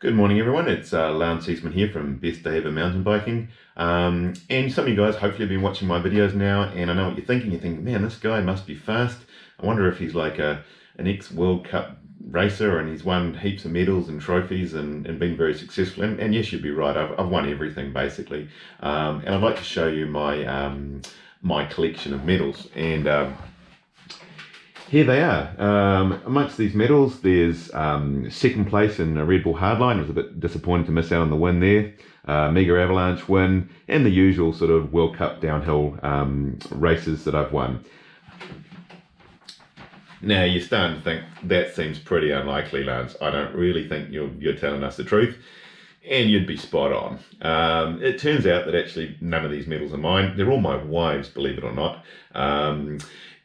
Good morning everyone, it's Lance Eastman here from Best Day Ever Mountain Biking. And some of you guys hopefully have been watching my videos now, and I know what you're thinking. You're thinking, man, this guy must be fast. I wonder if he's like an ex-World Cup racer and he's won heaps of medals and trophies and been very successful. And yes, you'd be right, I've won everything basically. And I'd like to show you my, my collection of medals. And here they are. Amongst these medals, there's second place in a Red Bull Hardline. I was a bit disappointed to miss out on the win there. Mega Avalanche win, and the usual sort of World Cup downhill races that I've won. Now you're starting to think that seems pretty unlikely, Lance. I don't really think you're telling us the truth, and you'd be spot on. It turns out that actually none of these medals are mine. They're all my wife's, believe it or not.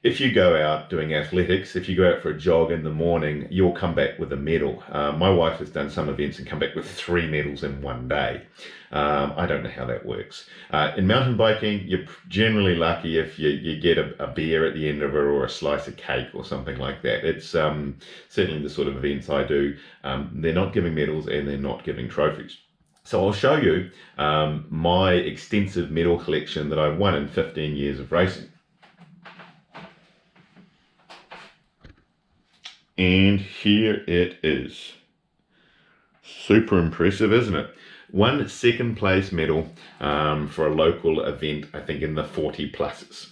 If you go out doing athletics, if you go out for a jog in the morning, you'll come back with a medal. My wife has done some events and come back with 3 medals in one day. I don't know how that works. In mountain biking, you're generally lucky if you get a beer at the end of it or a slice of cake or something like that. It's certainly the sort of events I do. They're not giving medals and they're not giving trophies. So I'll show you my extensive medal collection that I've won in 15 years of racing. And here it is. Super impressive, isn't it? 1 second place medal for a local event, I think in the 40 pluses.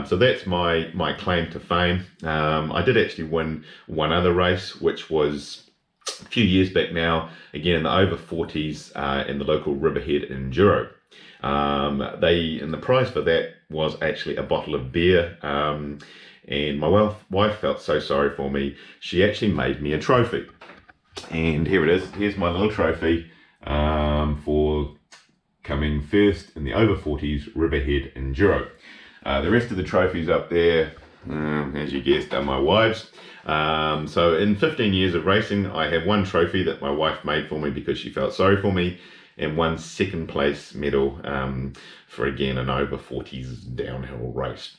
So that's my claim to fame. I did actually win one other race, which was a few years back now, again in the over 40s in the local Riverhead Enduro. And the prize for that was actually a bottle of beer. And my wife felt so sorry for me, she actually made me a trophy. And here it is. Here's my little trophy for coming first in the over 40s Riverhead Enduro. The rest of the trophies up there, as you guessed, are my wife's. So in 15 years of racing, I have 1 trophy that my wife made for me because she felt sorry for me, and 1 second place medal for, again, an over 40s downhill race.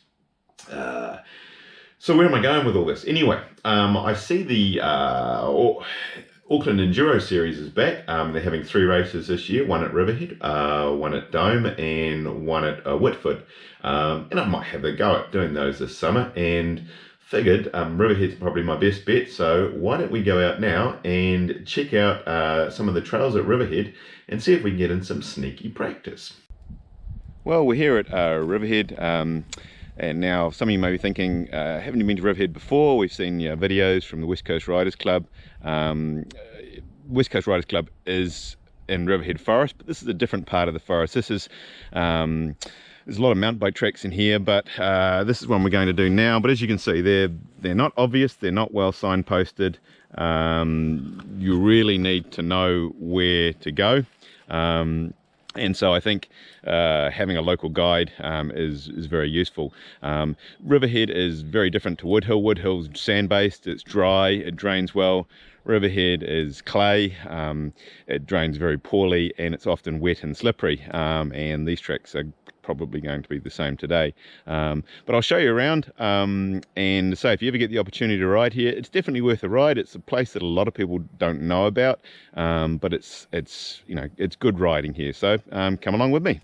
So where am I going with all this? Anyway, I see the Auckland Enduro Series is back. They're having 3 races this year, 1 at Riverhead, 1 at Dome, and 1 at Whitford. And I might have a go at doing those this summer, and figured Riverhead's probably my best bet, so why don't we go out now and check out some of the trails at Riverhead and see if we can get in some sneaky practice. Well, we're here at Riverhead. And now some of you may be thinking, haven't you been to Riverhead before? We've seen videos from the West Coast Riders Club. West Coast Riders Club is in Riverhead Forest, but this is a different part of the forest. This is, there's a lot of mountain bike tracks in here, but this is one we're going to do now. But as you can see, they're not obvious, they're not well signposted. You really need to know where to go. And so I think having a local guide is very useful. Riverhead is very different to Woodhill. Woodhill's sand-based, it's dry, it drains well. Riverhead is clay, it drains very poorly, and it's often wet and slippery. And these tracks are probably going to be the same today. But I'll show you around, and so if you ever get the opportunity to ride here, it's definitely worth a ride. It's a place that a lot of people don't know about, but it's you know, it's good riding here. So come along with me.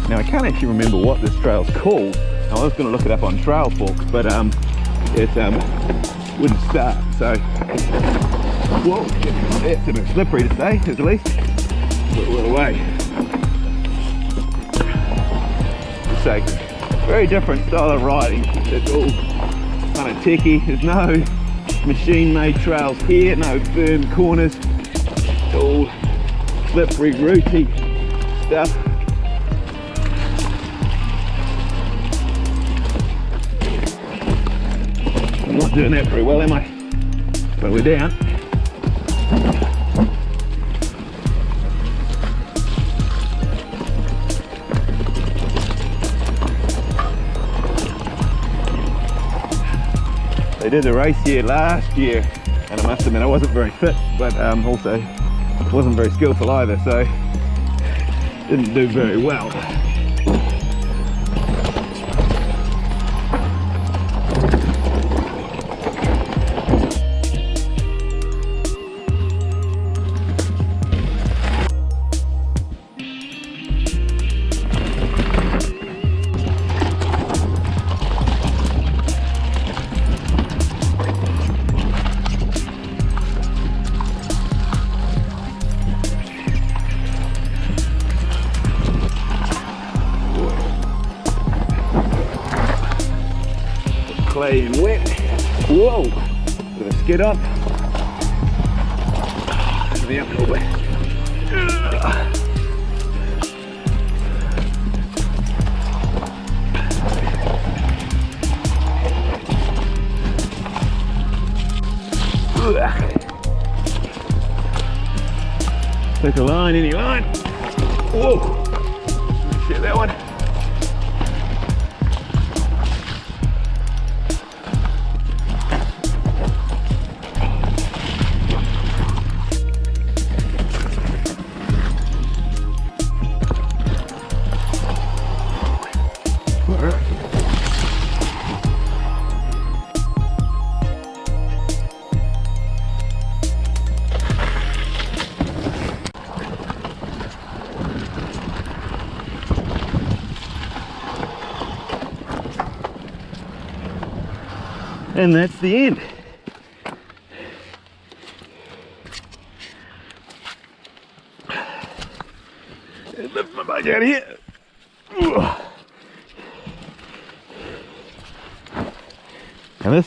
Now I can't actually remember what this trail's called. I was going to look it up on Trail Forks, but it wouldn't start. So whoa, it's a bit slippery to say, at least. But we're away. So, very different style of riding. It's all kind of techy. There's no machine-made trails here, no firm corners. It's all slippery, rooty stuff. I'm not doing that very well, am I? But we're down. They did a race here last year, and I must admit I wasn't very fit, but also wasn't very skillful either, so didn't do very well. clay and wet. Whoa, bit of a skid on. Let me up a little bit. Take a line, any line. Whoa, shit, that one. And that's the end. Lift my bike out of here. And this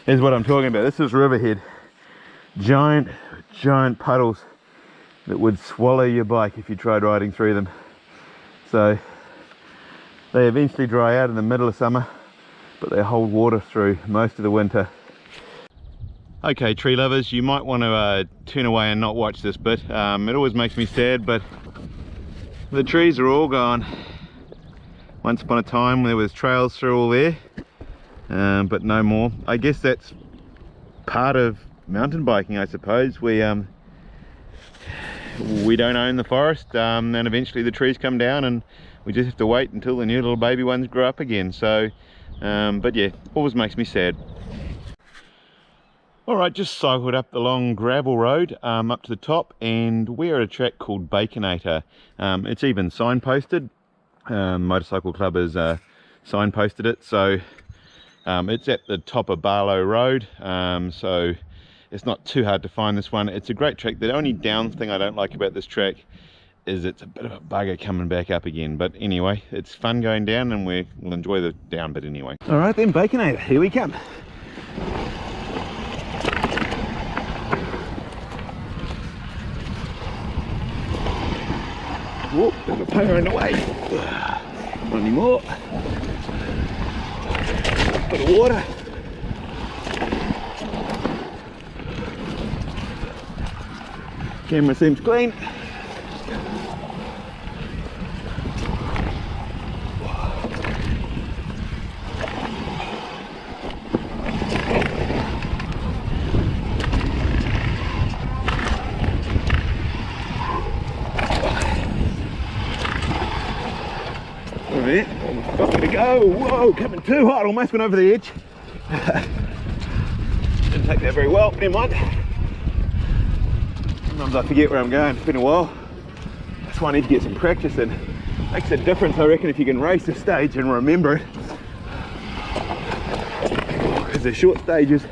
is what I'm talking about. This is Riverhead. Giant puddles that would swallow your bike if you tried riding through them. So they eventually dry out in the middle of summer, but they hold water through most of the winter. Okay, tree lovers, you might want to turn away and not watch this bit. It always makes me sad, but the trees are all gone. Once upon a time there was trails through all there, but no more. I guess that's part of mountain biking, I suppose. We don't own the forest, and eventually the trees come down and we just have to wait until the new little baby ones grow up again. So but yeah, always makes me sad. Alright, just cycled up the long gravel road up to the top, and we're at a track called Baconator. It's even signposted. Motorcycle Club has signposted it, so it's at the top of Barlow Road, so it's not too hard to find this one. It's a great track. The only down thing I don't like about this track is it's a bit of a bugger coming back up again, but anyway, it's fun going down, and we'll enjoy the down bit anyway. All right then, Baconator, here we come. Whoop, bit of a power in the way. Not anymore. Bit of water. Camera seems clean. Almost got me to go. Whoa, coming too hot, almost went over the edge. Didn't take that very well, never mind. Sometimes I forget where I'm going, it's been a while. That's why I need to get some practice in. Makes a difference, I reckon, if you can race a stage and remember it. Because they're short stages.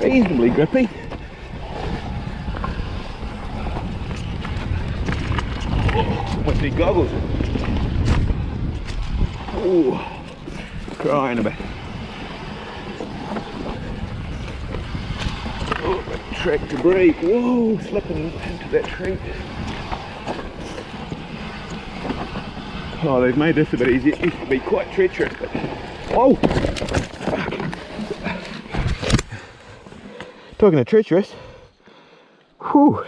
Reasonably grippy. Oh, with the goggles. Ooh, crying a bit. Oh, track debris. Whoa, slipping into that tree. Oh, they've made this a bit easier. It used to be quite treacherous, but whoa! Fuck. Talking of treacherous, whew,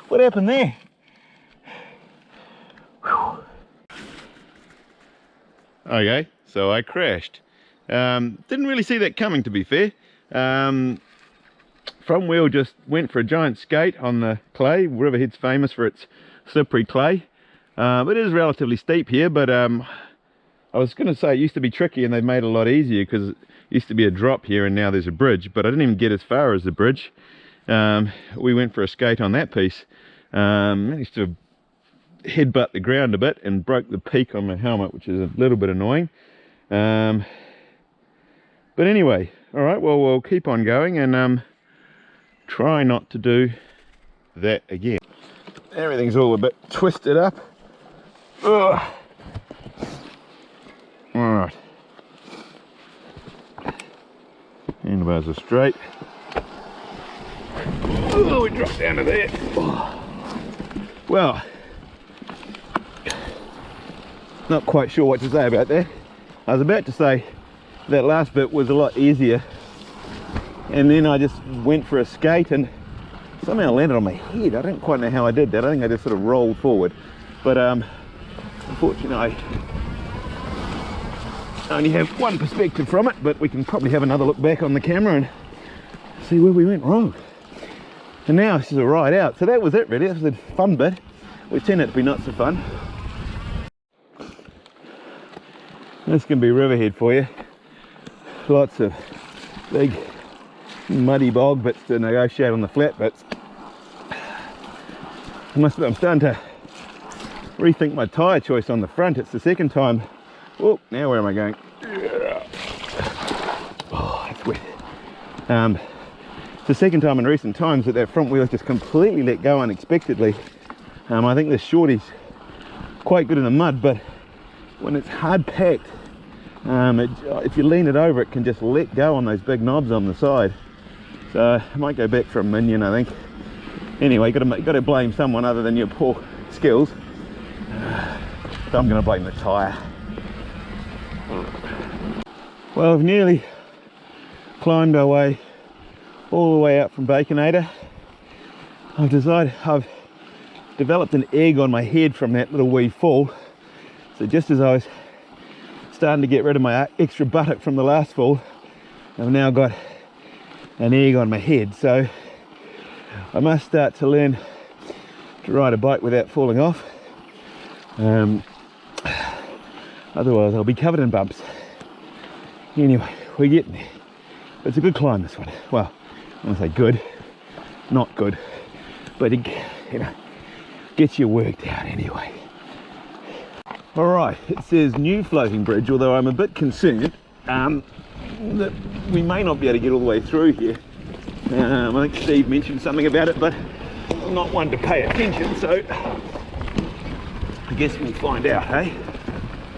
what happened there? Whew. Okay, so I crashed. Didn't really see that coming, to be fair. Front wheel just went for a giant skate on the clay. Riverhead's famous for its slippery clay. It is relatively steep here, but I was going to say it used to be tricky and they've made it a lot easier because it used to be a drop here and now there's a bridge, but I didn't even get as far as the bridge. We went for a skate on that piece. Managed to headbutt the ground a bit and broke the peak on my helmet, which is a little bit annoying. But anyway, All right, well, we'll keep on going and try not to do that again. Everything's all a bit twisted up. Ugh. All right. Handlebars are straight. Oh, we dropped down to there. Well, not quite sure what to say about that. I was about to say that last bit was a lot easier, and then I just went for a skate and somehow landed on my head. I don't quite know how I did that. I think I just sort of rolled forward, but unfortunately I only have one perspective from it, but we can probably have another look back on the camera and see where we went wrong. And now this is a ride out. So that was it really. That was the fun bit, which turned out to be not so fun. This can be Riverhead for you. Lots of big muddy bog bits to negotiate on the flat bits. I'm starting to rethink my tyre choice on the front. It's the second time. Oh, now where am I going? Oh, that's wet. It's the second time in recent times that front wheel just completely let go unexpectedly. I think this shorty's quite good in the mud, but when it's hard packed, if you lean it over, it can just let go on those big knobs on the side. So I might go back for a minion, I think. Anyway, got to blame someone other than your poor skills. So I'm going to blame the tyre. Well, we've nearly climbed our way all the way out from Baconator. I've developed an egg on my head from that little wee fall. So just as I was starting to get rid of my extra buttock from the last fall, I've now got an egg on my head. So I must start to learn to ride a bike without falling off. Otherwise I'll be covered in bumps. Anyway, we're getting there. It's a good climb, this one. Well, I want to say good, not good, but it, you know, gets you worked out anyway. All right, it says new floating bridge, although I'm a bit concerned that we may not be able to get all the way through here. I think Steve mentioned something about it, but I'm not one to pay attention, so I guess we'll find out, hey?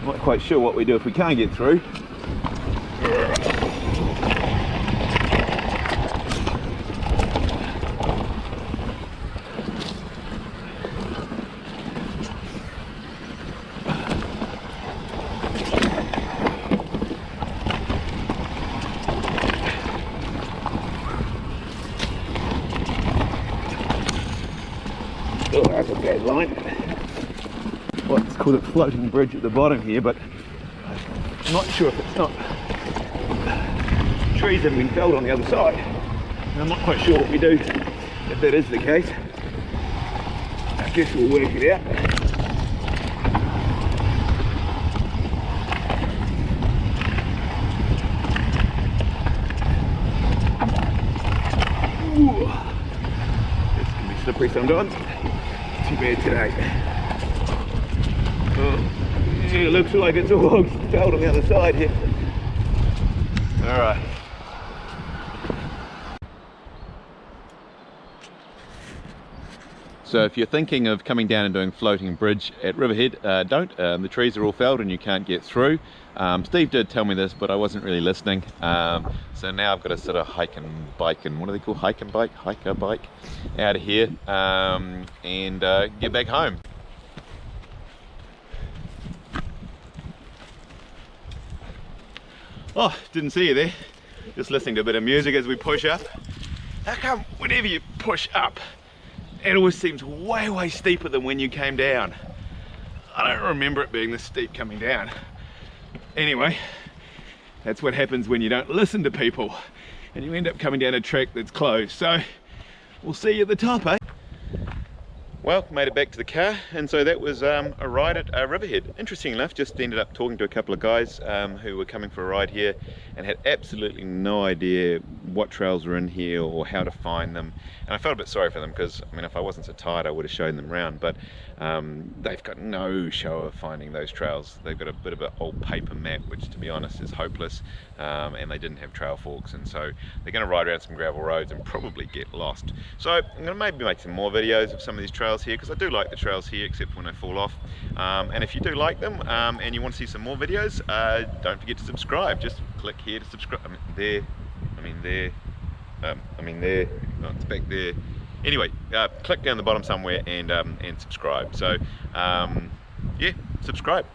I'm not quite sure what we do if we can't get through. Oh, that's a bad line. Well, it's called a floating bridge at the bottom here, but I'm not sure if it's not. Trees haven't been felled on the other side. And I'm not quite sure what we do if that is the case. I guess we'll work it out. Ooh. This can be slippery sometimes. Too bad today. Oh, yeah, it looks like it's all felled on the other side here. All right. So if you're thinking of coming down and doing floating bridge at Riverhead, don't. The trees are all felled and you can't get through. Steve did tell me this, but I wasn't really listening. So now I've got to sort of hike and bike, and what do they call hiker bike out of here and get back home. Oh, didn't see you there. Just listening to a bit of music as we push up. How come whenever you push up, it always seems way steeper than when you came down? I don't remember it being this steep coming down. Anyway, that's what happens when you don't listen to people and you end up coming down a track that's closed. So we'll see you at the top, eh? Well, made it back to the car, and so that was a ride at Riverhead. Interesting enough, just ended up talking to a couple of guys who were coming for a ride here and had absolutely no idea what trails were in here or how to find them. And I felt a bit sorry for them because, I mean, if I wasn't so tired, I would have shown them around, but they've got no show of finding those trails. They've got a bit of an old paper map, which to be honest is hopeless, and they didn't have trail forks, and so they're going to ride around some gravel roads and probably get lost. So I'm going to maybe make some more videos of some of these trails here, because I do like the trails here, except when they fall off. And if you do like them and you want to see some more videos, don't forget to subscribe. Just click here to subscribe. I mean there, oh, it's back there. Anyway, click down the bottom somewhere and subscribe. So yeah, subscribe.